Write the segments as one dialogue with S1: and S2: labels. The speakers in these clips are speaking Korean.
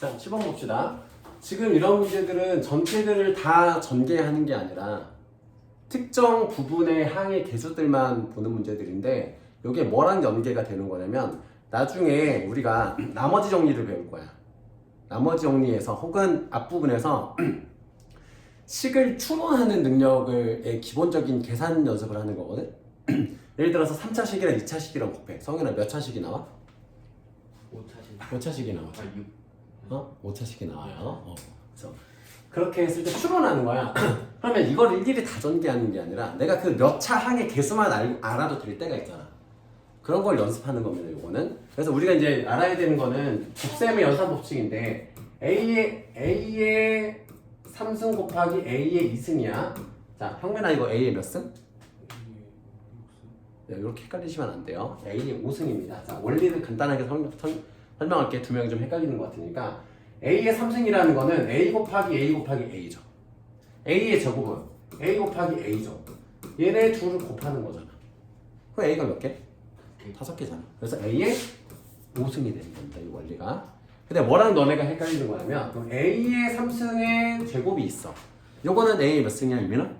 S1: 자, 10번 봅시다. 지금 이런 문제들은 전체들을 다 전개하는 게 아니라 특정 부분의 항의 개수들만 보는 문제들인데 이게 뭐랑 연계가 되는 거냐면 나중에 우리가 나머지 정리를 배울 거야. 나머지 정리에서 혹은 앞부분에서 식을 추론하는 능력의 기본적인 계산 연습을 하는 거거든. 예를 들어서 3차식이랑 2차식이랑 곱해. 성현아 몇 차식이 나와?
S2: 5차식.
S1: 몇 차식이 나와?
S2: 6.
S1: 5차식이 나와요. 그래서 그렇게 했을 때 추론하는 거야. 그러면 이걸 일일이 다 전개하는 게 아니라 내가 그 몇 차 항의 개수만 알아도 될 때가 있잖아. 그런 걸 연습하는 겁니다, 요거는. 그래서 우리가 이제 알아야 되는 거는 곱셈의 연산 법칙인데 A의 3승 곱하기 A의 2승이야. 자, 형민아 이거 A의 몇 승? 네, 이렇게 헷갈리시면 안 돼요. A의 5승입니다. 자, 원리를 간단하게 설명할게. 두 명이 좀 헷갈리는 것 같으니까 A의 3승이라는 거는 A 곱하기 A죠. A의 제곱은 A 곱하기 A죠. 얘네 둘을 곱하는 거잖아. 그럼 A가 몇 개? 5개잖아. 그래서 A의 5승이 되는 겁니다. 이 원리가. 근데 뭐랑 너네가 헷갈리는 거냐면 그럼 A의 3승의 제곱이 있어. 요거는 A의 몇 승이야, 유민아?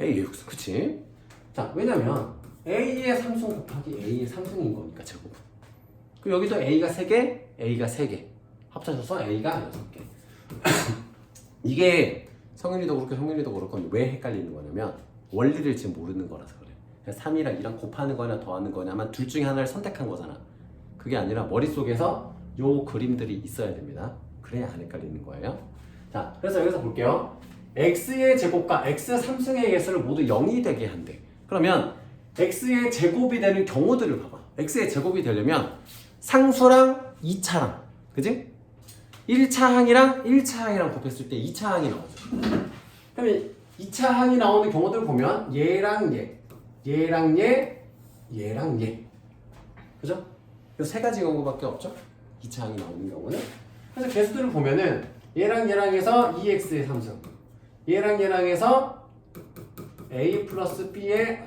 S1: A의 6승. 그치? 자, 왜냐면 A의 3승 곱하기 A의 3승인 거니까 제곱은. 그리고 여기도 A가 3개, A가 3개. 합쳐져서 A가 6개. 이게 성현이도 그렇고 형민이도 그렇고 왜 헷갈리는 거냐면 원리를 지금 모르는 거라서 그래. 3이랑 2랑 곱하는 거냐 더하는 거냐만 둘 중에 하나를 선택한 거잖아. 그게 아니라 머릿속에서 요 그림들이 있어야 됩니다. 그래야 안 헷갈리는 거예요. 자, 그래서 여기서 볼게요. x의 제곱과 x 3승의 개수를 모두 0이 되게 한대. 그러면 x의 제곱이 되는 경우들을 봐봐. x의 제곱이 되려면 상수랑 2차랑, 그지? 1차 항이랑 1차 항이랑 곱했을 때 2차 항이 나오죠. 그러면 2차 항이 나오는 경우들을 보면 얘랑 얘. 그죠? 그래서 세 가지 경우밖에 없죠? 2차 항이 나오는 경우는. 그래서 개수들을 보면은 얘랑 EX의 3승. 얘랑 해서 A 플러스 B의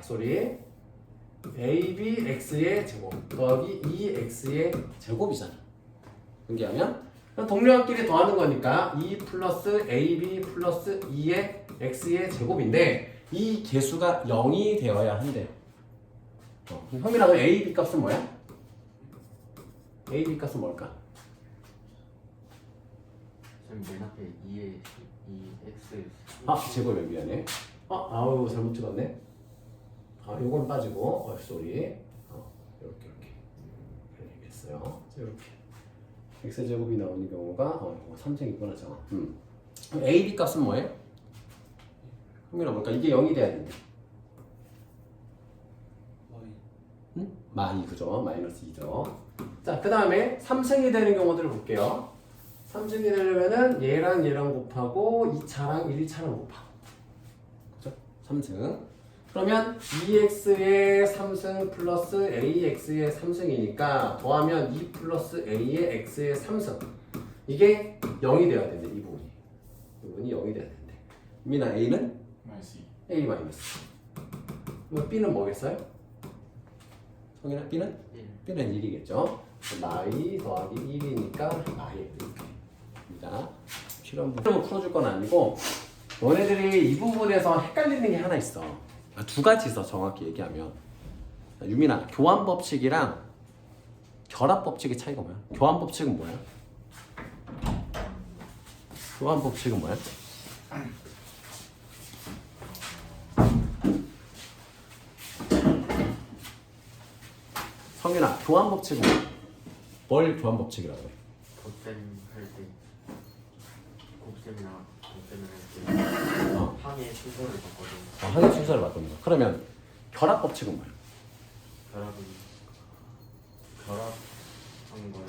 S1: AB X의 제곱 더하기 2X의 제곱이잖아. 연계하면 동료끼리 더하는 거니까 2 플러스 AB 플러스 2의 X의 제곱인데 이 개수가 0이 되어야 한대. 형이랑 AB 값은 뭐야? AB 값은 뭘까?
S2: 맨 앞에 2x
S1: 제곱이 미안해. 아우 잘못 찍었네. 요건 빠지고 쏘리. 이렇게 그래야겠어요. 이렇게 x 제곱이 나오는 경우가 이거 3승이구나 저. AB 값은 뭐예요? 형이랑 뭘까? 이게 0이 돼야 된대. 마이 그죠? 마이너스 2죠. 자, 그 다음에 3승이 되는 경우들을 볼게요. 3승이 되려면은 얘랑 곱하고 2차랑 1차랑 곱하고. 그죠? 3승. 그러면 2x의 3승 플러스 ax의 3승이니까 더하면 2 플러스 a의 x의 3승. 이게 0이 돼야 된대, 이 부분이. 이 부분이 0이 돼야 된대. 민아 a는? a 마이너스. 그럼 b는 뭐겠어요? 성인아 b는? b는 1이겠죠. 마이 더하기 1이니까 마이 이렇게입니다. 실험을 풀어줄 건 아니고 너네들이 이 부분에서 헷갈리는 게 하나 있어. 두 가지 있어, 정확히 얘기하면. 유민아, 교환 법칙이랑 결합 법칙의 차이가 뭐야? 교환 법칙은 뭐야? 교환 법칙은 뭐야? 성윤아, 교환 법칙은 뭐야? 뭘 교환 법칙이라고 해?
S2: 곱셈을 할 때 항의 순서를 바꿔서
S1: 항의 순서를 바꾸는 거. 그러면 결합 법칙은 뭐야?
S2: 결합한 거를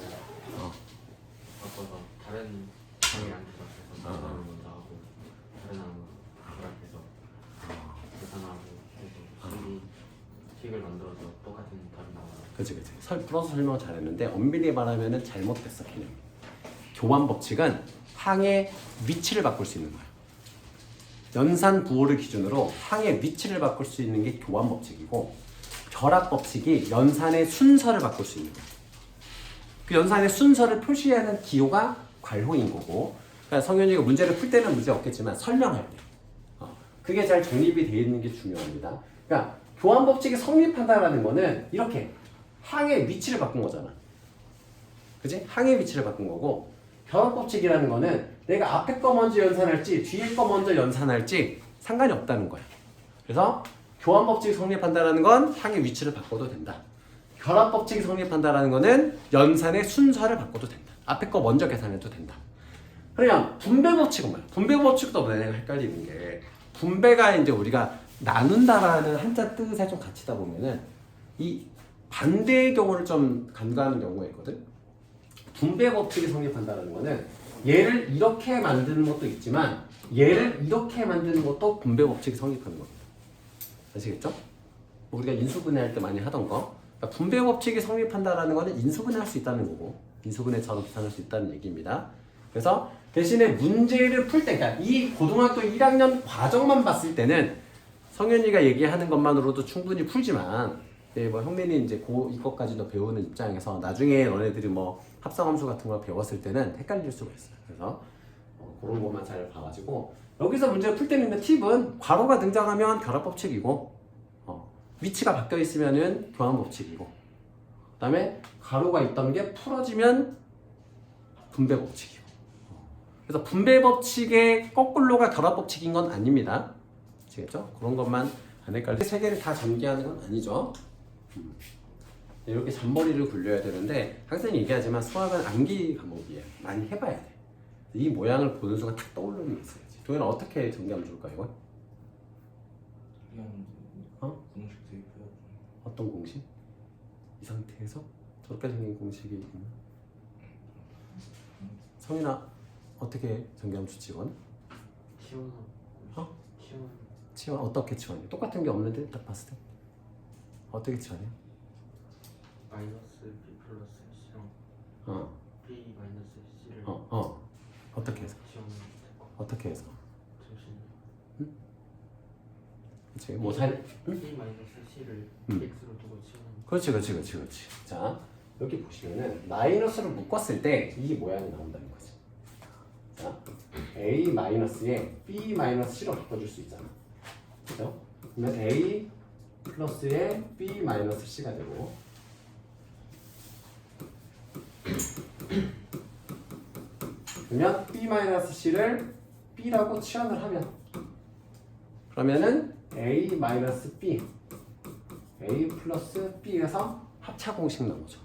S2: 바꿔서 다른 항에 앉혀서 계산을 먼저 하고 다른 항을 결합해서 계산하고 해서 식을 만들어서 똑같은 답이 나와요.
S1: 그치. 풀어서 설명을 잘했는데 엄밀히 말하면 잘못됐어, 개념이. 교환 법칙은 항의 위치를 바꿀 수 있는 거야. 연산 부호를 기준으로 항의 위치를 바꿀 수 있는 게 교환 법칙이고, 결합 법칙이 연산의 순서를 바꿀 수 있는 거예요. 그 연산의 순서를 표시하는 기호가 괄호인 거고, 그러니까 성현이가 문제를 풀 때는 문제 없겠지만 설명할 때 그게 잘 정립이 되어 있는 게 중요합니다. 그러니까 교환 법칙이 성립한다라는 거는 이렇게 항의 위치를 바꾼 거잖아. 그지? 항의 위치를 바꾼 거고, 결합 법칙이라는 거는 내가 앞에 거 먼저 연산할지 뒤에 거 먼저 연산할지 상관이 없다는 거야. 그래서 교환 법칙이 성립한다라는 건 항의 위치를 바꿔도 된다. 결합 법칙이 성립한다라는 거는 연산의 순서를 바꿔도 된다. 앞에 거 먼저 계산해도 된다. 그냥 분배 법칙은 뭐야? 분배 법칙도 내가 헷갈리는 게, 분배가 이제 우리가 나눈다라는 한자 뜻에 좀 갇히다 보면은 이 반대의 경우를 좀 간과하는 경우가 있거든. 분배 법칙이 성립한다는 거는 얘를 이렇게 만드는 것도 있지만 얘를 이렇게 만드는 것도 분배 법칙이 성립하는 겁니다. 아시겠죠? 우리가 인수분해할 때 많이 하던 거. 그러니까 분배 법칙이 성립한다라는 거는 인수분해할 수 있다는 거고, 인수분해처럼 계산할 수 있다는 얘기입니다. 그래서 대신에 문제를 풀 때, 그러니까 이 고등학교 1학년 과정만 봤을 때는 성현이가 얘기하는 것만으로도 충분히 풀지만, 뭐 형민이 이제 이것까지도 배우는 입장에서 나중에 너네들이 뭐 합성함수 같은 걸 배웠을 때는 헷갈릴 수가 있어요. 그래서 그런 것만 잘 봐가지고, 여기서 문제를 풀 때는 팁은 괄호가 등장하면 결합 법칙이고, 위치가 바뀌어 있으면은 교환 법칙이고, 그다음에 괄호가 있던 게 풀어지면 분배 법칙이고. 그래서 분배 법칙의 거꾸로가 결합 법칙인 건 아닙니다. 아시겠죠? 그런 것만 안 헷갈리게 세 개를 다 전개하는 건 아니죠. 이렇게 잔머리를 굴려야 되는데, 항상 얘기하지만 수학은 암기 과목이에요. 많이 해봐야 돼. 이 모양을 보는 순간 탁 떠오르는 게 있어야지. 동현아 어떻게 전개하면 좋을까 이거?
S2: 공식 대입해야
S1: 어떤 공식? 이 상태에서 저렇게 생긴 공식이 있나? 성인아 어떻게 전개하면 좋지 이건? 치원 어떻게 치원해? 똑같은 게 없는데 딱 봤을 때 어떻게 치원해?
S2: 마이너스 b 플러스 c랑 b 마이너스 c를
S1: 어떻게 해서? 어떻게 해서?
S2: 잠시만요.
S1: 그렇지 뭐 잘?
S2: b 마이너스 c를 x로 두고 치우는.
S1: 그렇지. 자 여기 보시면은 마이너스를 묶었을 때 이 모양이 나온다는 거지. 자 a 마이너스에 b 마이너스 c로 바꿔줄 수 있잖아. 그죠? 그러면 a 플러스에 b 마이너스 c가 되고, 그러면 b 마이너스 c를 b라고 치환을 하면, 그러면은 a 마이너스 b, a 플러스 b에서 합차 공식 나오죠.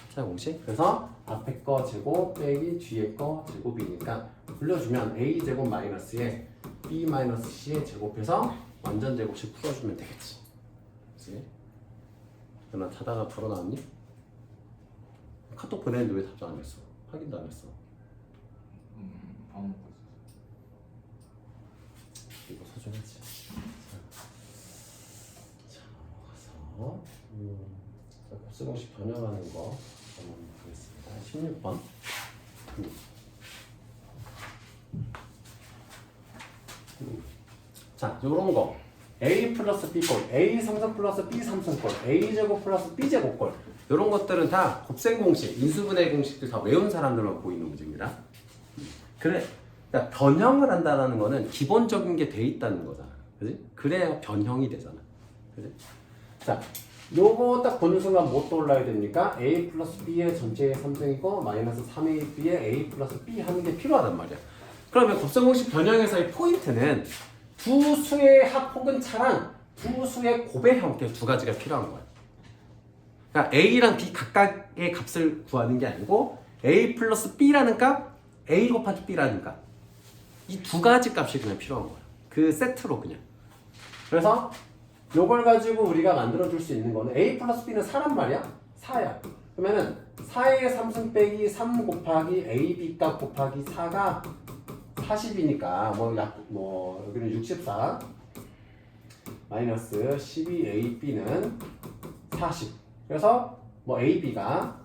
S1: 합차 공식. 그래서 앞에 거 제곱 빼기 뒤에 거 제곱이니까 불려주면 a 제곱 마이너스에 b 마이너스 c의 제곱해서 완전 제곱식 풀어주면 되겠지. 그렇지? 나 자다가 바로 나왔니? 카톡 보냈는데 왜 답장 안 했어? 확인도 안 했어.
S2: 밥 먹고 있었어.
S1: 이거 소중하지. 자, 가서 곱슬공식 변형하는 거 한번 보겠습니다. 16번. 자, 요런 거 a 플러스 b 꼴, a 삼성 플러스 b 삼성 꼴, a 제곱 플러스 b 제곱 꼴, 요런 것들은 다 곱셈 공식, 인수분해 공식들 다 외운 사람들만 보이는 문제입니다. 그래, 그러니까 변형을 한다는 거는 기본적인 게 돼 있다는 거잖아. 그지? 그래야 변형이 되잖아. 그지? 자, 요거 딱 보는 순간 뭐 떠올라야 됩니까? a 플러스 b의 전체의 3승이고 마이너스 3ab의 a 플러스 b 하는 게 필요하단 말이야. 그러면 곱셈 공식 변형에서의 포인트는 두 수의 합 혹은 차랑 두 수의 곱의 형태 두 가지가 필요한 거야. 그러니까 a랑 b 각각의 값을 구하는 게 아니고 a 플러스 b라는 값, a 곱하기 b라는 값, 이 두 가지 값이 그냥 필요한 거야. 그 세트로 그냥. 그래서 요걸 가지고 우리가 만들어줄 수 있는 거는 a 플러스 b는 4란 말이야. 4야. 그러면은 4의 3승 빼기 3 곱하기 ab 값 곱하기 4가 40이니까 뭐 여기는 64 마이너스 12ab는 40. 그래서 뭐 ab가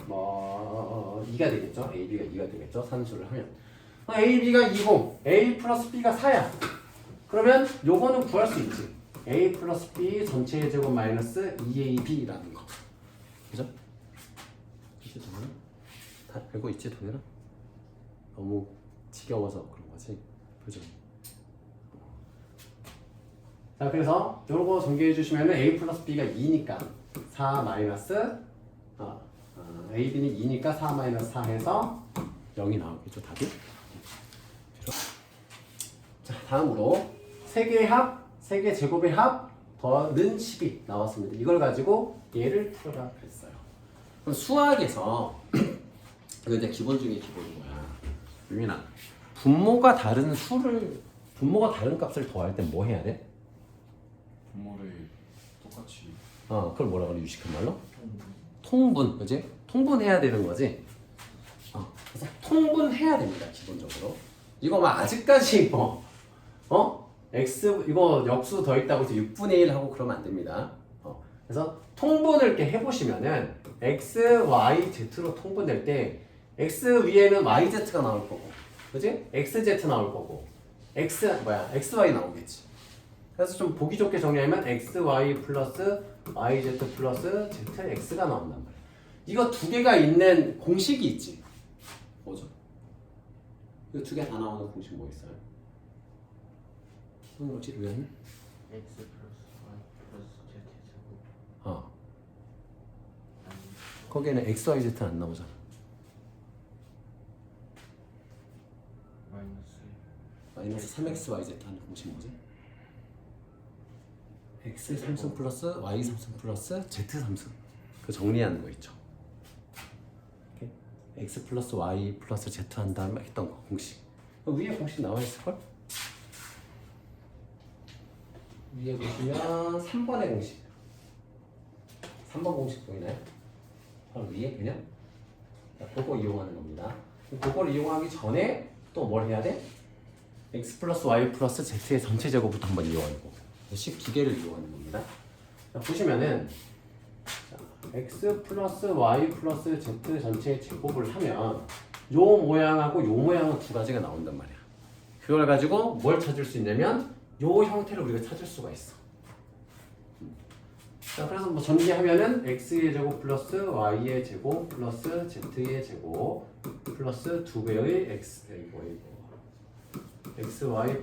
S1: 뭐 2가 되겠죠. ab가 2가 되겠죠. 산수를 하면 ab가 20, a 플러스 b가 4야. 그러면 요거는 구할 수 있지. a 플러스 b 전체의 제곱 마이너스 2ab라는 거. 그죠? 이제 동현아? 다 알고 있지 동현아? 너무 지겨워서 그런 거지. 그죠? 자, 그래서 요거 정리해 주시면은 a 플러스 b가 2니까 4 마이너스 a, b는 2니까 4 마이너스 4 해서 0이 나오겠죠, 답이? 자, 다음으로 3개의 합, 3개 제곱의 합 더는 10이 나왔습니다. 이걸 가지고 얘를 풀어라 그랬어요. 그럼 수학에서 이거 이제 기본 중에 기본인 거야. 유민아, 분모가 다른 값을 더할 땐 뭐 해야 돼?
S2: 분모를 똑같이
S1: 그걸 뭐라 그래, 유식한 말로? 통분, 그지? 통분해야 되는 거지. 그래서 통분해야 됩니다, 기본적으로. 이거 막 아직까지 x 이거 역수 더 있다고 해서 6분의 1 하고 그러면 안 됩니다. 그래서 통분을 이렇게 해보시면은 x, y, z로 통분될 때 x 위에는 yz가 나올 거고, 그지? xz 나올 거고, xy 나오겠지. 그래서 좀 보기 좋게 정리하면 xy 플러스 yz 플러스 zx가 나온단 말이야. 이거 두 개가 있는 공식이 있지. 뭐죠? 이거 두 개 다 나오는 공식 뭐 있어요? 뭐지? 왜 했니?
S2: x 플러스 y 플러스 z 제곱
S1: 거기에는 x, y, z는 안 나오잖아. 마이너스 3x, y, z 하는 공식 뭐지? x 3승 플러스 y 3승 플러스 z 3승. 그 정리하는 거 있죠. 이렇게 x 플러스 y 플러스 z 한 다음에 했던 거 공식. 위에 공식 나와 있을걸? 위에 보시면 3번의 공식. 3번 공식 보이나요? 바로 위에 그냥 그거 이용하는 겁니다. 그걸 이용하기 전에 또 뭘 해야 돼? x 플러스 y 플러스 z의 전체 제곱부터 한번 이용하는 거고, 식 두 개를 이용하는 겁니다. 자, 보시면은 x 플러스 y 플러스 z 전체 제곱을 하면 요 모양하고 요 모양은 두 가지가 나온단 말이야. 그걸 가지고 뭘 찾을 수 있냐면 요 형태를 우리가 찾을 수가 있어. 자, 그래서 뭐 전개하면은 x의 제곱 플러스 y의 제곱 플러스 z의 제곱 플러스 두 배의 xy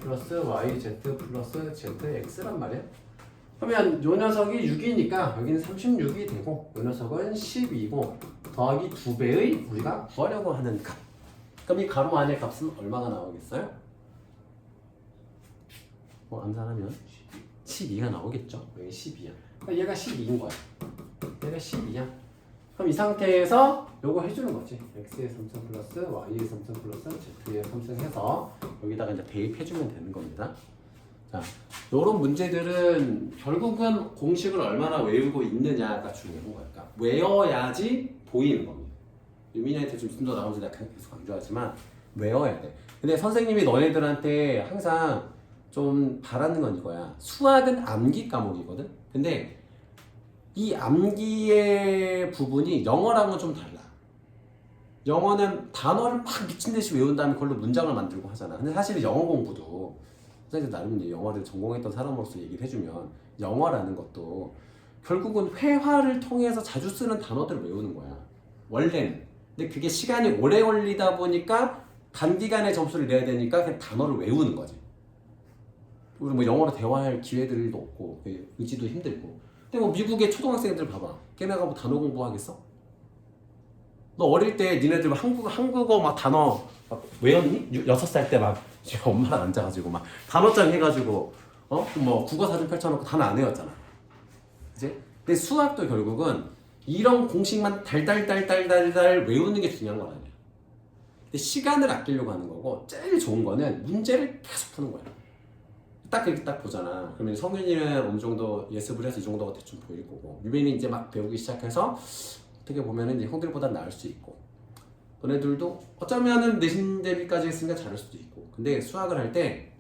S1: 플러스 yz 플러스 zx란 말이야. 그러면 요 녀석이 6이니까 여기는 36이 되고 요 녀석은 12고 더하기 두 배의 우리가 구하려고 하는 값. 그럼 이 가로 안의 값은 얼마가 나오겠어요? 뭐 암산하면 12가 나오겠죠. 여기 12야. 그러니까 얘가 12인 거야. 얘가 12야. 그럼 이 상태에서 요거 해주는 거지. x의 3승 플러스 y의 3승 플러스 z의 3승 해서 여기다가 이제 대입해주면 되는 겁니다. 자, 요런 문제들은 결국은 공식을 얼마나 외우고 있느냐가 중요한 거야. 그러니까 외워야지 보이는 겁니다. 유민이한테 좀 더 나오지 내가 계속 강조하지만 외워야 돼. 근데 선생님이 너네들한테 항상 좀 바라는 건 이거야. 수학은 암기 과목이거든. 근데 이 암기의 부분이 영어랑은 좀 달라. 영어는 단어를 막 미친 듯이 외운 다음에 그걸로 문장을 만들고 하잖아. 근데 사실 영어 공부도 선생님 나름 이제 영어를 전공했던 사람으로서 얘기를 해주면 영어라는 것도 결국은 회화를 통해서 자주 쓰는 단어들을 외우는 거야. 원래는. 근데 그게 시간이 오래 걸리다 보니까 단기간에 점수를 내야 되니까 그냥 단어를 외우는 거지. 우리 뭐 영어로 대화할 기회들도 없고 의지도 힘들고. 근데 뭐 미국의 초등학생들 봐봐. 걔네가 뭐 단어 공부하겠어? 너 어릴 때 니네들 한국어 막 단어 막 외웠니? 6살 때 막 엄마랑 앉아가지고 막 단어장 해가지고 뭐 국어사전 펼쳐놓고 단어 안 외웠잖아. 그치? 근데 수학도 결국은 이런 공식만 달달달달달달 외우는 게 중요한 건 아니야. 근데 시간을 아끼려고 하는 거고 제일 좋은 거는 문제를 계속 푸는 거야. 딱 그렇게 딱 보잖아. 그러면 성윤이는 어느 정도 예습을 해서 이 정도가 대충 보일 거고 유빈이 이제 막 배우기 시작해서 어떻게 보면은 이제 형들보다 나을 수 있고 너네들도 어쩌면은 내신 대비까지 했으니까 잘할 수도 있고. 근데 수학을 할 때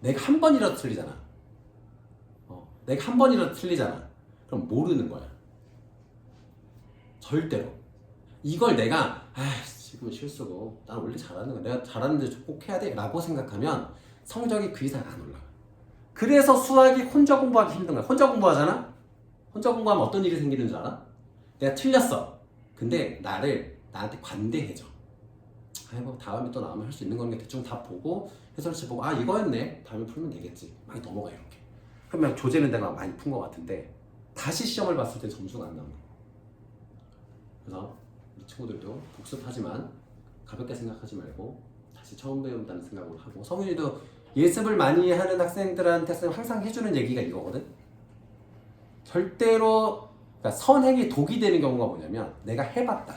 S1: 내가 한 번이라도 틀리잖아. 내가 한 번이라도 틀리잖아. 그럼 모르는 거야. 절대로. 이걸 내가 지금은 실수고 난 원래 잘하는 거야. 내가 잘하는데 꼭 해야 돼 라고 생각하면 성적이 그 이상 안 올라가. 그래서 수학이 혼자 공부하기 힘든 거야. 혼자 공부하잖아? 혼자 공부하면 어떤 일이 생기는 줄 알아? 내가 틀렸어. 근데 나한테 관대해져. 뭐 다음에 또 나오면 할 수 있는 거니까 대충 다 보고 해설지 보고 아 이거였네. 다음에 풀면 되겠지. 많이 넘어가 이렇게. 그러면 조제는 내가 많이 푼 것 같은데 다시 시험을 봤을 때 점수가 안 나오는 거야. 그래서 우리 친구들도 복습하지만 가볍게 생각하지 말고 다시 처음 배운다는 생각으로 하고 성윤이도 예습을 많이 하는 학생들한테 항상 해주는 얘기가 이거거든. 절대로 그러니까 선행이 독이 되는 경우가 뭐냐면 내가 해봤다,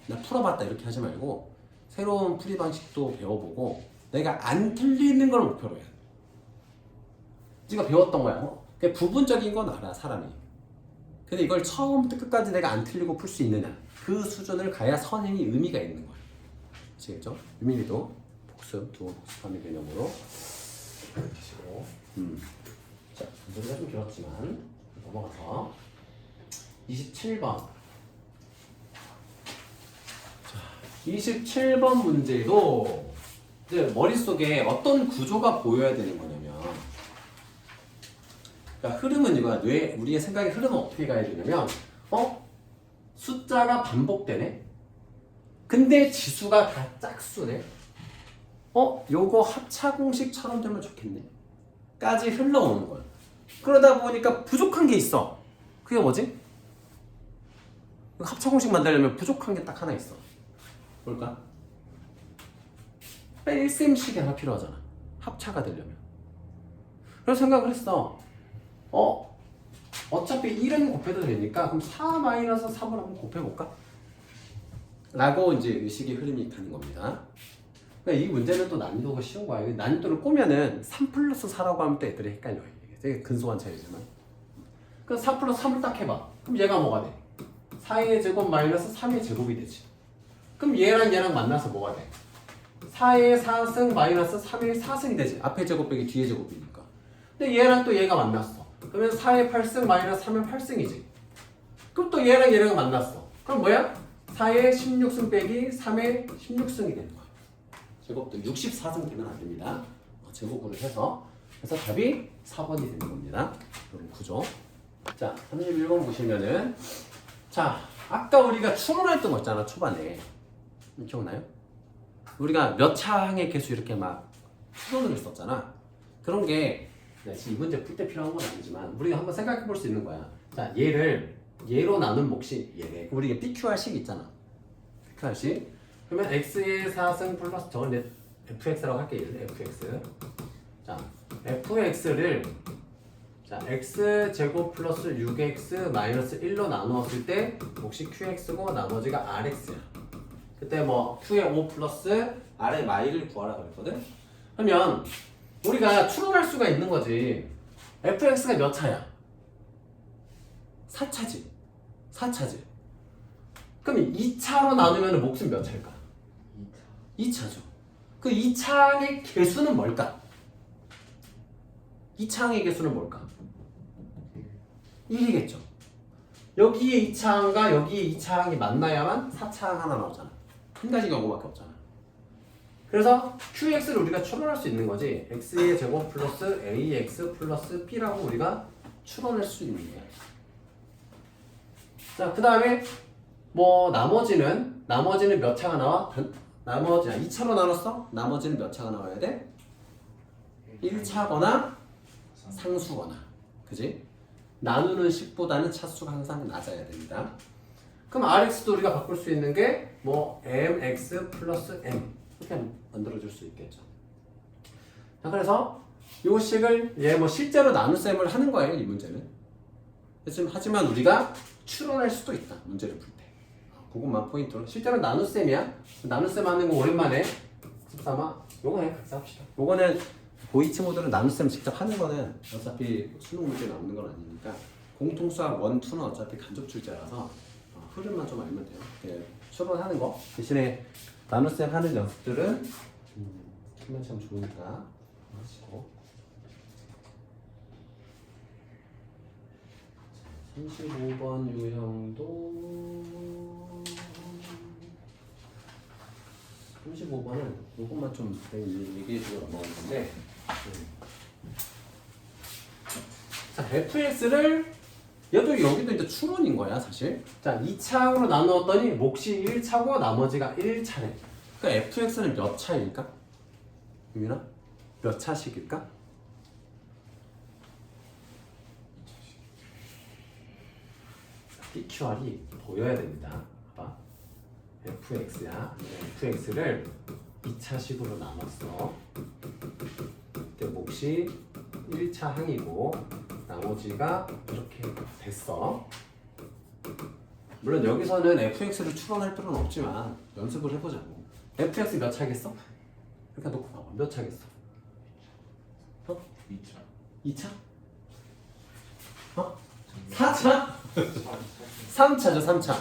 S1: 나 풀어봤다 이렇게 하지 말고 새로운 풀이 방식도 배워보고 내가 안 틀리는 걸 목표로 해야 돼. 네가 배웠던 거야. 그게 부분적인 건 알아 사람이. 근데 이걸 처음부터 끝까지 내가 안 틀리고 풀 수 있느냐 그 수준을 가야 선행이 의미가 있는 거야. 아시겠죠? 유민이도 복습, 두 번 복습하는 개념으로 하시고 자, 문제가 좀 길었지만 넘어가서 27번 27번 문제도 이제 머릿속에 어떤 구조가 보여야 되는 거냐면 그러니까 흐름은 이거야. 우리의 생각의 흐름은 어떻게 가야 되냐면 숫자가 반복되네? 근데 지수가 다 짝수네? 요거 합차 공식처럼 되면 좋겠네? 까지 흘러오는 거야. 그러다 보니까 부족한 게 있어. 그게 뭐지? 합차 공식 만들려면 부족한 게 딱 하나 있어. 뭘까? 뺄셈식이 하나 필요하잖아. 합차가 되려면. 그래서 생각을 했어. 어차피 1은 곱해도 되니까 그럼 4-3을 한번 곱해볼까? 라고 이제 의식의 흐름이 가는 겁니다. 그러니까 이 문제는 또 난이도가 쉬운 거야. 난이도를 꼬면은 3+4라고 하면 또 애들이 헷갈려. 되게 근소한 차이지만. 그럼 4+3을 딱 해봐. 그럼 얘가 뭐가 돼? 4의 제곱 마이너스 3의 제곱이 되지. 그럼 얘랑 만나서 뭐가 돼? 4의 4승 마이너스 3의 4승이 되지. 앞에 제곱 빼기 뒤에 제곱이니까. 근데 얘랑 또 얘가 만났어. 그러면 4의 8승 마이너스 3의 8승이지. 그럼 또 얘랑 만났어. 그럼 뭐야? 4의 16승 빼기 3의 16승이 되는 거야. 제곱도 64승 되면 안 됩니다. 제곱으로 해서. 그래서 답이 4번이 되는 겁니다. 이런 구조. 자, 31번 보시면은 자, 아까 우리가 추론했던 거 있잖아, 초반에. 기억나요? 우리가 몇 차항의 개수 이렇게 막 추론을 했었잖아. 그런 게 이 문제 풀 때 필요한 건 아니지만 우리가 한번 생각해 볼 수 있는 거야. 자, 얘를 얘로 나눈 몫이 얘네. 우리가 PQR식 있잖아. PQR식. 그러면 x의 4승 플러스 저건 fx라고 할게. fx. 자, fx를 자, x 제곱 플러스 6x 마이너스 1로 나누었을 때 몫이 qx고 나머지가 rx야. 그때 뭐 q의 5 플러스 r의 마이를 구하라 그랬거든. 그러면 우리가 추론할 수가 있는 거지. fx가 몇 차야? 4차지. 4차지. 그럼 2차로 나누면 몫은 몇 차일까? 2차죠. 그 2차항의 개수는 뭘까? 2차항의 개수는 뭘까? 1이겠죠. 여기에 2차항과 여기에 2차항이 만나야만 4차항 하나 나오잖아. 한 가지 경우밖에 없잖아. 그래서 qx를 우리가 추론할 수 있는 거지. x의 제곱 플러스 ax 플러스 b라고 우리가 추론할 수 있는 거야. 자, 그 다음에 뭐 나머지는 몇 차가 나와? 나머지 2차로 나눴어? 나머지는 몇 차가 나와야 돼? 1차거나 상수거나. 그지? 나누는 식보다는 차수가 항상 낮아야 됩니다. 그럼 rx도 우리가 바꿀 수 있는 게 뭐 mx 플러스 m 이렇게 만들어줄 수 있겠죠. 자, 그래서 요 식을 뭐 실제로 나눗셈을 하는 거예요, 이 문제는. 하지만 우리가 추론할 수도 있다, 문제를 풀 때. 그것만 포인트로. 실제로 나눗셈이야. 나눗셈 하는 거 오랜만에 13화 요거 해 각자 합시다. 요거는 고2 친구들은 나눗셈 직접 하는 거는 어차피 수능 문제 나오는 건 아니니까 공통수학 1, 2는 어차피 간접 출제라서 흐름만 좀 알면 돼요. 네, 추론하는 거 대신에 나눗셈 하는 연습들은 하면 참 좋으니까 하시고. 35번 유형도 35번은 요것만 좀 얘기해주고 넘어갈 건데 fx를 얘도 여기도 이제 추론인 거야 사실. 자 2차항으로 나누었더니 몫이 1차고 나머지가 1차래. 그러니까 fx는 몇 차일까? 유민아? 몇 차식일까? PQR이 보여야 됩니다. 봐봐. fx야. fx를 2차식으로 나눴어. 그때 몫이 1차 항이고 나머지가 이렇게 됐어. 물론 여기서는 fx를 추론할 필요는 없지만 연습을 해보자고. fx 몇 차겠어? 이렇게 놓고 봐봐. 몇 차겠어? 어?
S2: 2차.
S1: 2차? 어? 4차? 3차죠 3차.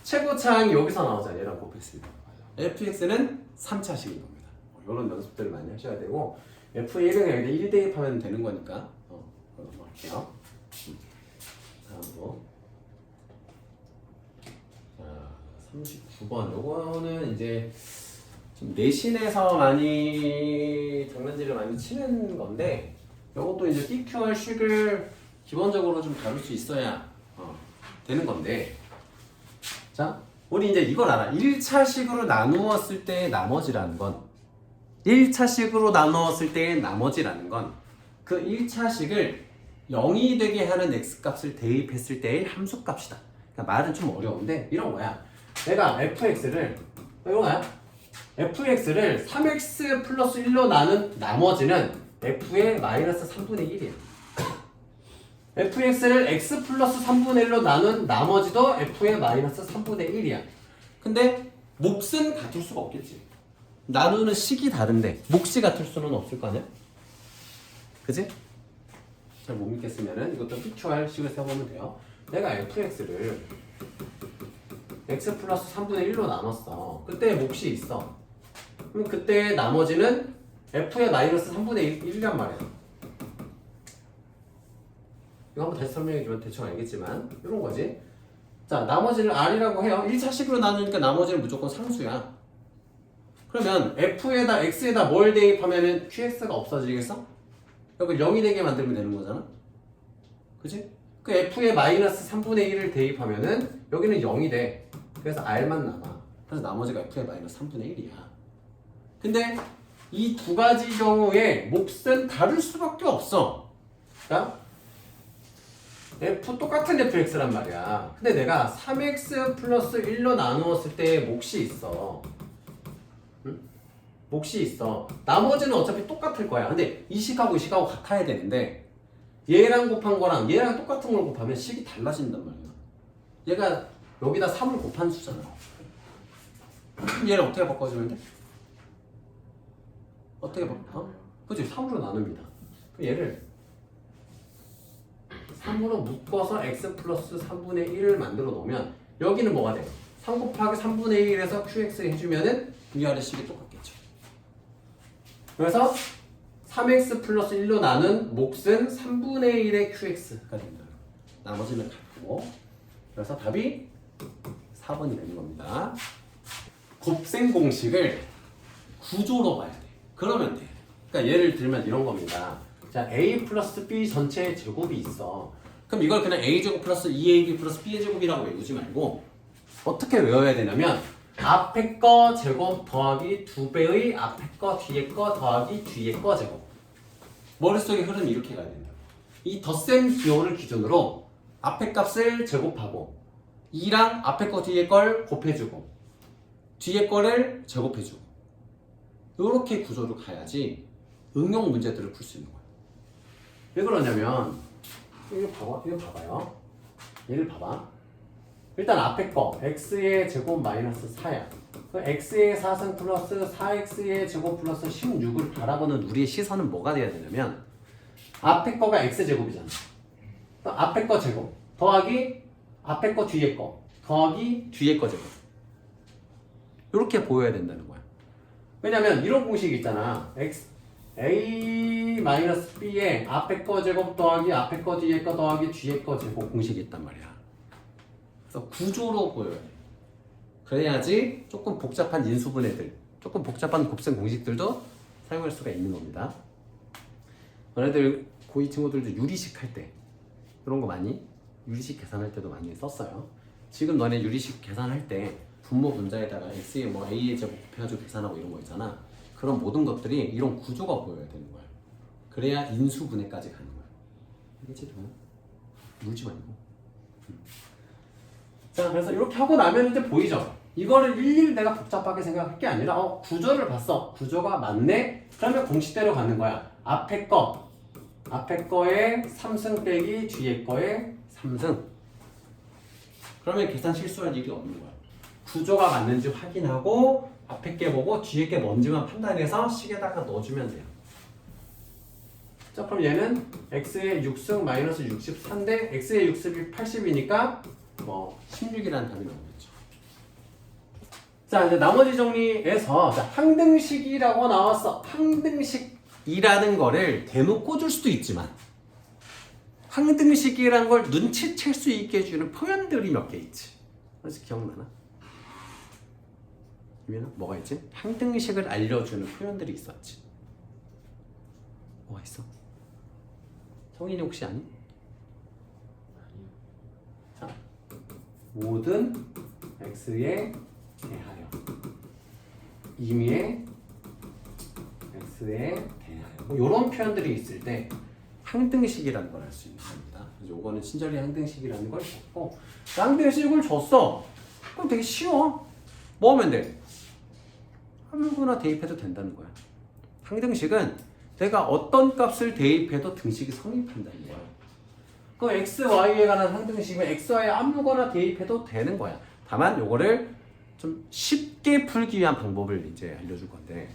S1: 최고차항이 여기서 나오잖아. 얘랑 곱했습니다. fx는 3차식인 겁니다. 이런 연습들을 많이 하셔야 되고 f1은 여기다 1 대입하면 되는 거니까 넘어갈게요. 다음으로 자 39번 요거는 이제 좀 내신에서 많이 장난질을 많이 치는 건데 요것도 이제 PQR 식을 기본적으로 좀 다룰 수 있어야 되는 건데 자 우리 이제 이걸 알아. 1차식으로 나누었을 때의 나머지라는 건 1차식으로 나누었을 때의 나머지라는 건 그 1차식을 0이 되게 하는 x값을 대입했을 때의 함수값이다. 그러니까 말은 좀 어려운데 이런 거야. 내가 fx를 이런 거야. fx를 3x 플러스 1로 나눈 나머지는 f의 마이너스 3분의 1이야. fx를 x 플러스 3분의 1로 나눈 나머지도 f의 마이너스 3분의 1이야. 근데 몫은 같을 수가 없겠지. 나누는 식이 다른데 몫이 같을 수는 없을 거 아니야? 그지? 잘 못 믿겠으면은 이것도 PQR 식을 써보면 돼요. 내가 fx를 x 플러스 3분의 1로 나눴어. 그때 몫이 있어. 그럼 그때 나머지는 f의 마이너스 3분의 1이란 말이야. 이거 한번 다시 설명해주면 대충 알겠지만 이런 거지. 자 나머지를 r이라고 해요. 1차식으로 나누니까 나머지는 무조건 상수야. 그러면 f에다 x에다 뭘 대입하면은 qx가 없어지겠어? 여기 0이 되게 만들면 되는 거잖아. 그치? 그 f에 마이너스 3분의 1을 대입하면은 여기는 0이 돼. 그래서 r만 남아. 그래서 나머지가 f의 마이너스 3분의 1이야. 근데 이 두 가지 경우에 몫은 다를 수밖에 없어. 그러니까 f 똑같은 fx란 말이야. 근데 내가 3x 플러스 1로 나누었을 때 몫이 있어. 응? 몫이 있어. 나머지는 어차피 똑같을 거야. 근데 이 식하고 이 식하고 같아야 되는데 얘랑 곱한 거랑 얘랑 똑같은 걸 곱하면 식이 달라진단 말이야. 얘가 여기다 3을 곱한 수잖아. 그럼 얘를 어떻게 바꿔주면 돼? 어떻게 바꿔? 그치? 3으로 나눕니다. 그럼 얘를 3으로 묶어서 x 플러스 3분의 1을 만들어 놓으면 여기는 뭐가 돼? 3 곱하기 3분의 1에서 qx 해주면은 위아래 식이 똑같겠죠. 그래서 3x 플러스 1로 나눈 몫은 3분의 1의 qx가 된다. 나머지는 같고. 그래서 답이 4번이 되는 겁니다. 곱셈 공식을 구조로 봐야 돼. 그러면 돼. 그러니까 예를 들면 이런 겁니다. 자, a 플러스 b 전체의 제곱이 있어. 그럼 이걸 그냥 a제곱 플러스 2ab 플러스 b의 제곱이라고 외우지 말고 어떻게 외워야 되냐면 앞에 거 제곱 더하기 2배의 앞에 거 뒤에 거 더하기 뒤에 거 제곱. 머릿속에 흐름이 이렇게 가야 된다. 이 덧셈 기호를 기준으로 앞에 값을 제곱하고 2랑 앞에 거 뒤에 걸 곱해주고 뒤에 거를 제곱해주고 이렇게 구조로 가야지 응용 문제들을 풀 수 있는 거야. 왜 그러냐면 이거 봐봐요. 얘를 봐봐. 일단 앞에 거 x의 제곱 마이너스 4야. x의 4승 플러스 4x의 제곱 플러스 16을 바라보는 우리의 시선은 뭐가 돼야 되냐면 앞에 거가 x제곱이잖아. 앞에 거 제곱 더하기 앞에 거 뒤에 거 더하기 뒤에 거 제곱 이렇게 보여야 된다는 거야. 왜냐면 이런 공식이 있잖아. a-b에 앞에 거 제곱 더하기 앞에 거 뒤에 거 더하기 뒤에 거 제곱 공식이 있단 말이야. 그래서 구조로 보여야 돼. 그래야지 조금 복잡한 인수분해들, 조금 복잡한 곱셈 공식들도 사용할 수가 있는 겁니다. 너네들 고2 친구들도 유리식 할 때 이런 거 많이 유리식 계산할 때도 많이 썼어요. 지금 너네 유리식 계산할 때 분모 분자에다가 x의 뭐 a의 제곱 곱해가지고 계산하고 이런 거 있잖아. 그런 모든 것들이 이런 구조가 보여야 되는 거야. 그래야 인수분해까지 가는 거야. 알겠지? 물지 말고. 자, 그래서 이렇게 하고 나면 이제 보이죠? 이거를 일일이 내가 복잡하게 생각할 게 아니라 구조를 봤어. 구조가 맞네? 그러면 공식대로 가는 거야. 앞에 거에 3승 빼기 뒤에 거에 3승. 그러면 계산 실수할 일이 없는 거야. 구조가 맞는지 확인하고 앞에 게 보고 뒤에 게 뭔지만 판단해서 식에다가 넣어주면 돼요. 자, 그럼 얘는 x의 6승 마이너스 64인데 x의 6승이 80이니까 뭐 16이라는 답이 나오겠죠. 자, 이제 나머지 정리해서 자, 항등식이라고 나왔어. 항등식이라는 거를 대놓고 줄 수도 있지만 항등식이라는 걸 눈치챌 수 있게 해주는 표현들이 몇 개 있지. 그래서 기억나나? 유민아, 뭐가 있지? 항등식을 알려주는 표현들이 있었지. 뭐가 있어? 성인이 혹시 아니?
S2: 아니요.
S1: 자, 모든 x에 대하여 임의의 x에 대하여 뭐 이런 표현들이 있을 때 항등식이라는 걸 할 수 있는 겁니다. 그래서 이거는 친절히 항등식이라는 걸 줬고 항등식을 줬어. 그럼 되게 쉬워. 뭐 하면 돼? 아무거나 대입해도 된다는 거야. 항등식은 내가 어떤 값을 대입해도 등식이 성립한다는 거야. 그 x, y에 관한 항등식은 x, y에 아무거나 대입해도 되는 거야. 다만 요거를 좀 쉽게 풀기 위한 방법을 이제 알려줄 건데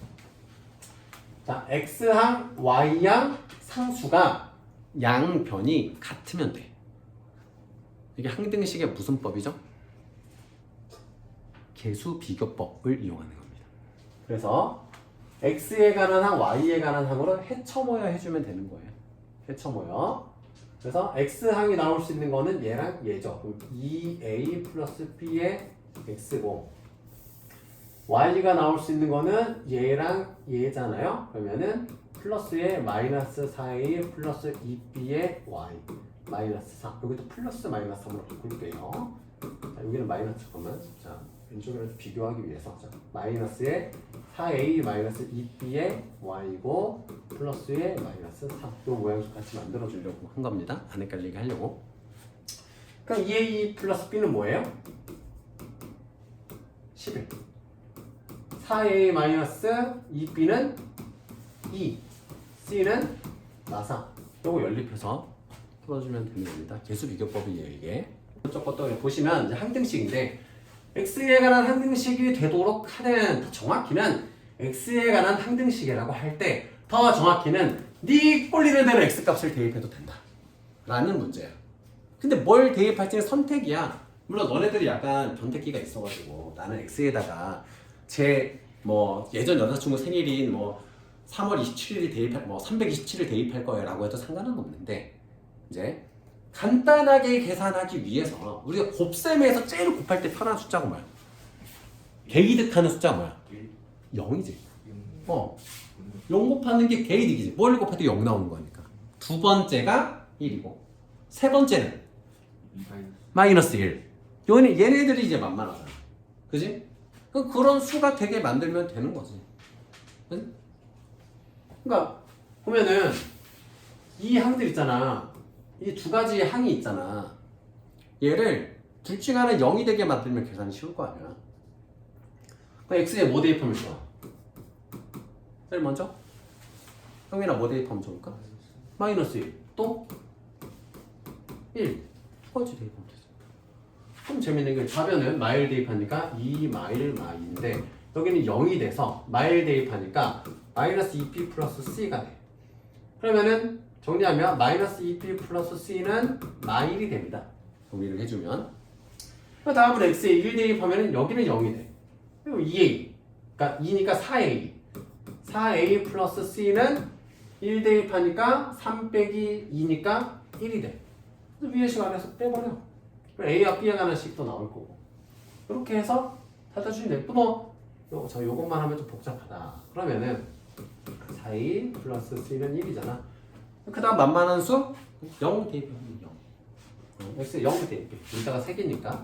S1: 자, x항, y항 상수가 양변이 같으면 돼. 이게 항등식의 무슨 법이죠? 계수 비교법을 이용하는 겁니다. 그래서 x에 관한 항, y에 관한 항으로 해쳐모여 해주면 되는 거예요. 해쳐모여. 그래서 x항이 나올 수 있는 거는 얘랑 얘죠. 그럼 2a 플러스 b의 x고 y가 나올 수 있는 거는 얘랑 얘잖아요. 그러면은 플러스에 마이너스 4a 플러스 2b의 y 마이너스 4. 여기도 플러스 마이너스 3으로 바꿀게요. 자, 여기는 마이너스 잠깐만. 자, 왼쪽이랑 비교하기 위해서 자, 마이너스에 4a 마이너스 2b의 y고 플러스에 마이너스 3. 이 모양수 같이 만들어 주려고 한 겁니다. 안 헷갈리게 하려고. 그럼 2a 플러스 b는 뭐예요? 11. 4a 마이너스 2b는 2. c는 나사. 요거 연립해서 풀어주면 되는 겁니다. 계수 비교법이에요, 이게. 이쪽 것도 보시면 이제 항등식인데 x에 관한 항등식이 되도록 하는 더 정확히는 x에 관한 항등식이라고 할 때 더 정확히는 네 꼴리는 대로 x값을 대입해도 된다 라는 문제야. 근데 뭘 대입할지는 선택이야. 물론 너네들이 약간 변태기가 있어가지고 나는 x에다가 제 뭐 예전 여자친구 생일인 뭐 3월 27일이 대입할 뭐 327일 대입할 거예요 라고 해도 상관은 없는데 이제 간단하게 계산하기 위해서 우리가 곱셈에서 제일 곱할 때 편한 숫자가 뭐야? 개이득하는 숫자가 뭐야? 0이지. 0 곱하는 게 개이득이지. 뭘 곱해도 0 나오는 거니까. 두 번째가 1이고 세 번째는 마이너스 1. 얘네들이 이제 만만하잖아. 그지? 그런 수가 되게 만들면 되는 거지. 그치? 그러니까 보면은 이 항들 있잖아. 이 두 가지 항이 있잖아. 얘를 둘 중 하나 0이 되게 만들면 계산이 쉬울 거 아니야. 그럼 x에 뭐 대입하면 좋아? 제일 먼저? 형이나 뭐 대입하면 좋을까? 마이너스 1. 또? 1. 두 가지 대입하면 되지. 그럼 재밌는 게 좌변은 마일 대입하니까 2 마일 마이인데 여기는 0이 돼서 마일 대입하니까 마이너스 2p 플러스 c가 돼. 그러면은 정리하면 마이너스 2p 플러스 c는 마일이 됩니다. 정리를 해주면 그 다음으로 x에 1 대입하면 여기는 0이 돼. 그리고 2a 그러니까 2니까 4a 4a 플러스 c는 1 대입하니까 3 빼기 2니까 1이 돼. 그래서 위에 시간에서 빼버려. a와 b에 관한 식도 나올 거고 이렇게 해서 살다 주시면 돼. 요것만 하면 좀 복잡하다. 그러면은 4a 플러스 c는 1이잖아. 그 다음 만만한 수 0 대입하면 0. x 0 대입. 문자가 3개니까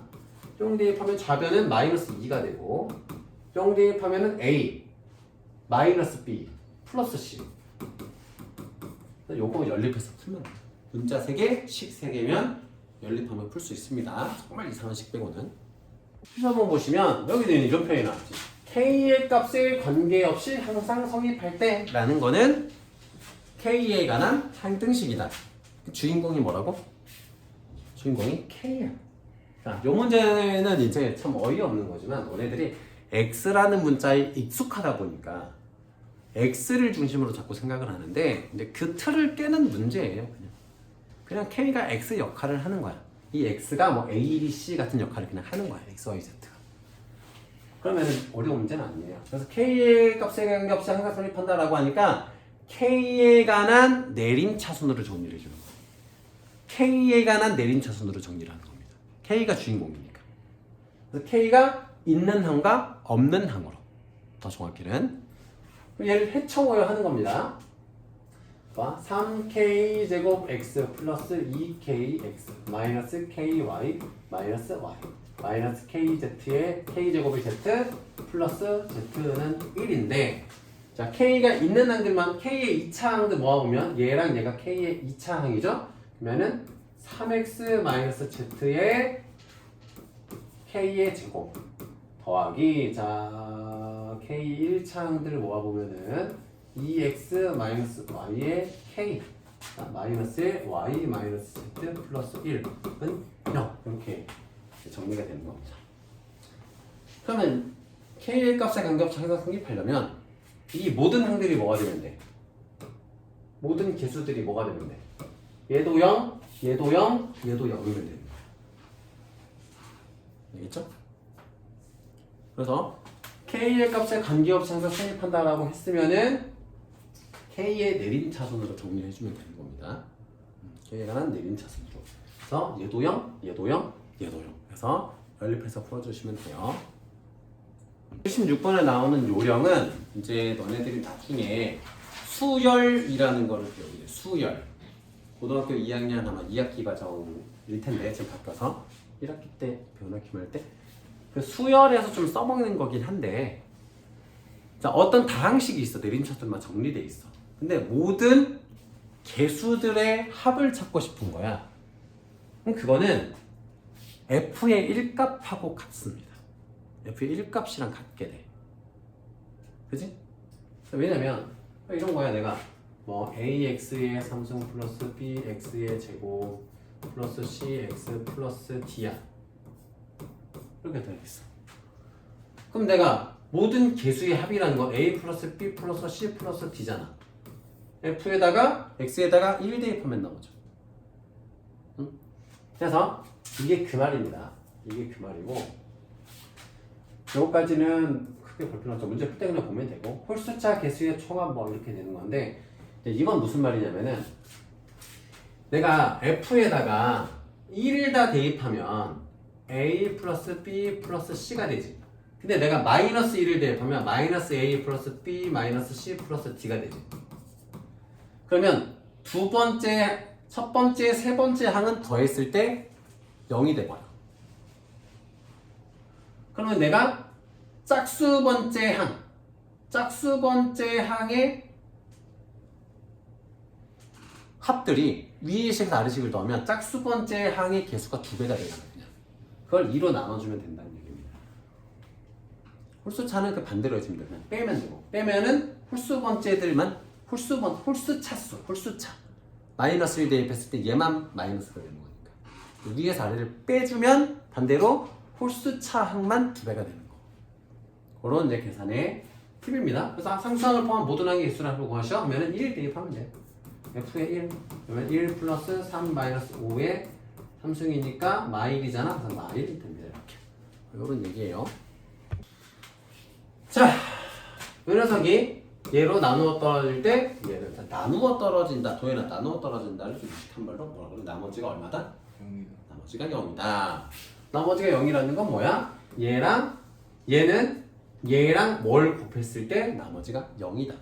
S1: 0 대입하면 좌변은 마이너스 2가 되고 0 대입하면은 a 마이너스 b 플러스 c. 요거 연립해서 풀면 돼요. 문자 3개, 식 3개면 연립하면 풀 수 있습니다. 정말 이상한 식 빼고는. 한번 보시면 여기도 이런 표현이 나왔지. k의 값에 관계없이 항상 성립할 때 라는 거는 k에 관한 상등식이다. 주인공이 뭐라고? 주인공이 k야. 자, 이 문제는 이제 참 어이없는 거지만 너네들이 x라는 문자에 익숙하다 보니까 x를 중심으로 자꾸 생각을 하는데 이제 그 틀을 깨는 문제예요. 그냥 k가 x 역할을 하는 거야. 이 x가 뭐 a, b, c 같은 역할을 그냥 하는 거야. x, y, z가. 그러면 어려운 문제는 아니에요. 그래서 k의 값에 관계없이 항상 성립한다라고 하니까 k에 관한 내림차순으로 정리를 해주는 거예요. k에 관한 내림차순으로 정리를 하는 겁니다. k가 주인공이니까. 그래서 k가 있는 항과 없는 항으로, 더 정확히는 얘를 해쳐워야 하는 겁니다. 3k 제곱 x 플러스 2kx 마이너스 ky 마이너스 y 마이너스 kz의 k제곱의 z 플러스 z는 1인데, 자 k가 있는 항들만 k의 2차 항들 모아보면 얘랑 얘가 k의 2차 항이죠. 그러면은 3x 마이너스 z의 k의 제곱 더하기 자 k 1차 항들 모아보면은 2x 마이너스 y의 k 마이너스의 y 마이너스 z 플러스 1은 0 이렇게 정리가 되는 겁니다. 그러면 k의 값에 관계없이 항상 성립하려면 이 모든 항들이 뭐가 되면 돼? 모든 개수들이 뭐가 되면 돼? 얘도 0, 얘도 0, 얘도 0이면 되는 거야. 알겠죠? 그래서 k의 값에 관계없이 항상 성립한다라고 했으면은 k의 내림차순으로 정리해주면 되는 겁니다. k에 관한 내림차순으로. 그래서 얘도 0, 얘도 0, 얘도 0. 그래서 연립해서 풀어주시면 돼요. 76번에 나오는 요령은 이제 너네들이 나중에 수열이라는 거를 배우게 돼. 수열. 고등학교 2학년 아마 2학기 과정일 텐데 지금 바뀌어서 1학기 때 배우나킴 할 때 그 수열에서 좀 써먹는 거긴 한데, 자 어떤 다항식이 있어. 내림차순만 정리돼 있어. 근데 모든 개수들의 합을 찾고 싶은 거야. 그럼 그거는 f의 1값하고 같습니다. f의 1값이랑 같게 돼. 그지? 왜냐면 이런 거야. 내가 뭐 ax의 3승 플러스 bx의 제곱 플러스 cx 플러스 d야. 이렇게 되겠어. 그럼 내가 모든 개수의 합이라는 건 a 플러스 b 플러스 c 플러스 d잖아. f에다가 x에다가 1 대입하면 나오죠. 응? 그래서 이게 그 말입니다. 이게 그 말이고, 요거까지는 크게 볼 필요 없죠. 문제 풀 때 그냥 보면 되고, 홀수차 개수의 총합 뭐 이렇게 되는 건데, 이건 무슨 말이냐면은 내가 f에다가 1을 다 대입하면 a 플러스 b 플러스 c가 되지. 근데 내가 마이너스 1을 대입하면 마이너스 a 플러스 b 마이너스 c 플러스 d가 되지. 그러면 두 번째, 첫 번째, 세 번째 항은 더했을 때 0이 돼버려. 그러면 내가 짝수 번째 항의 합들이 위의 식에서 아래식을 더하면 짝수 번째 항의 개수가 2배가 되잖아. 그냥 그걸 2로 나눠주면 된다는 얘기입니다. 홀수차는 그 반대로 해주면 돼. 그냥 빼면 되고, 빼면은 홀수 번째들만 홀수차 마이너스 1 대입했을 때 얘만 마이너스가 되는 거니까 위에서 아래를 빼주면 반대로 홀수차 항만 2배가 되는 거. 그런 이제 계산의 팁입니다. 그래서 상수항을 포함한 모든 항의 개수라고 구하셔 하면은 1 대입하면 돼. f의 1 그러면 1 플러스 3 마이너스 5의 3승이니까 마일이잖아. 그래서 마일이 됩니다. 이렇게 이런 얘기예요. 자, 이 녀석이 얘로 나누어 떨어질 때 얘를 나누어 떨어진다. 도현아 나누어 떨어진다를 좀 비슷한 말로 뭐라 그래? 나머지가 얼마다?
S2: 0이다.
S1: 나머지가 0이다. 나머지가 0이라는 건 뭐야? 얘랑 얘는 얘랑 뭘 곱했을 때 나머지가 0이다.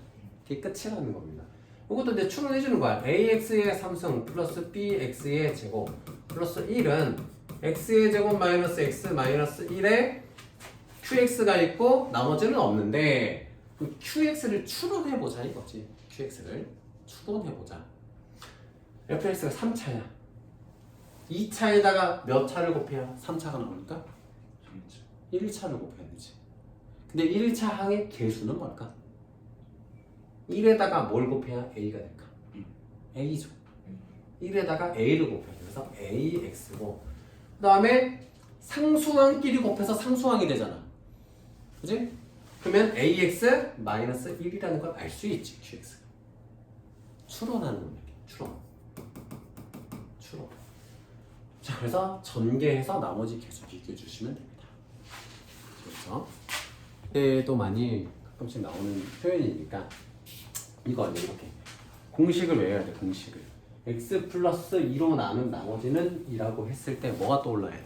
S1: 그게 끝이라는 겁니다. 이것도 이제 추론해주는 거야. AX의 3승 플러스 BX의 제곱 플러스 1은 X의 제곱 마이너스 X 마이너스 1에 QX가 있고 나머지는 없는데 그 QX를 추론해보자 이거지. QX를 추론해보자. fx가 3차야. 2차에다가 몇 차를 곱해야 3차가 나오니까 1차를 곱해야 되지. 근데 1차 항의 개수는 뭘까? 1에다가 뭘 곱해야 A가 될까? A죠. 1에다가 A를 곱해야 돼. 그래서 AX고 그 다음에 상수항끼리 곱해서 상수항이 되잖아. 그지? 그러면 AX 마이너스 1이라는 걸 알 수 있지. QX 추론하는 거야. 추론. 자, 그래서 전개해서 나머지 계속 비교해 주시면 됩니다. 그래서 그때도 많이 가끔씩 나오는 표현이니까 이거 이렇게 공식을 외워야 돼. 공식을 x 플러스 2로 나눈 나머지는 2라고 했을 때 뭐가 떠올라야 돼?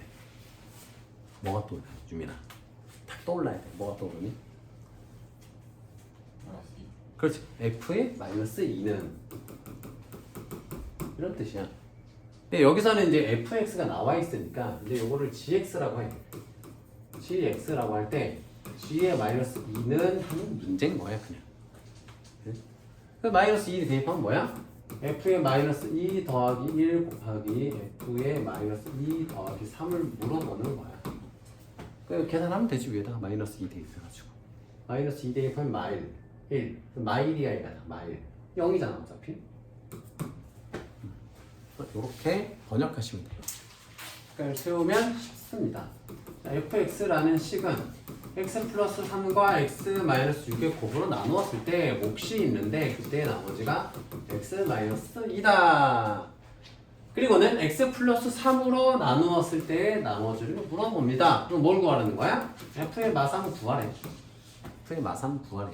S1: 뭐가 떠올라? 유민아 딱 떠올라야 돼. 뭐가 떠오르니? 그렇지. f의 마이너스 2는 이런 뜻이야. 근데 여기서는 이제 fx가 나와 있으니까 이제 요거를 gx라고 해. gx라고 할 때 g의 마이너스 2는 하는 문제인 거야 그냥. 그 마이너스 2를 대입하면 뭐야? f의 마이너스 2 더하기 1 곱하기 f의 마이너스 2 더하기 3을 물어보는 거야. 그 계산하면 되지. 위에다가 마이너스 2 대입해가지고 마이너스 2 대입하면 마일 1 마일이야 이거다. 마일 0이잖아 어차피. 이렇게 번역하시면 돼요. 그러니까 세우면 쉽습니다. 자, fx라는 식은 x 플러스 3과 x 마이너스 6의 곱으로 나누었을 때 몫이 있는데 그때 나머지가 x 마이너스 2다. 그리고는 x 플러스 3으로 나누었을 때 나머지를 물어봅니다. 그럼 뭘 구하라는 거야? f의 마삼 구하래. f의 마삼 구하래.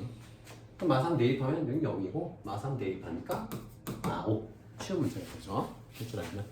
S1: 그럼 마삼 대입하면 여기 0이고 마삼 대입하니까 5. 쉬운 문제가 되죠. 할 줄 알면.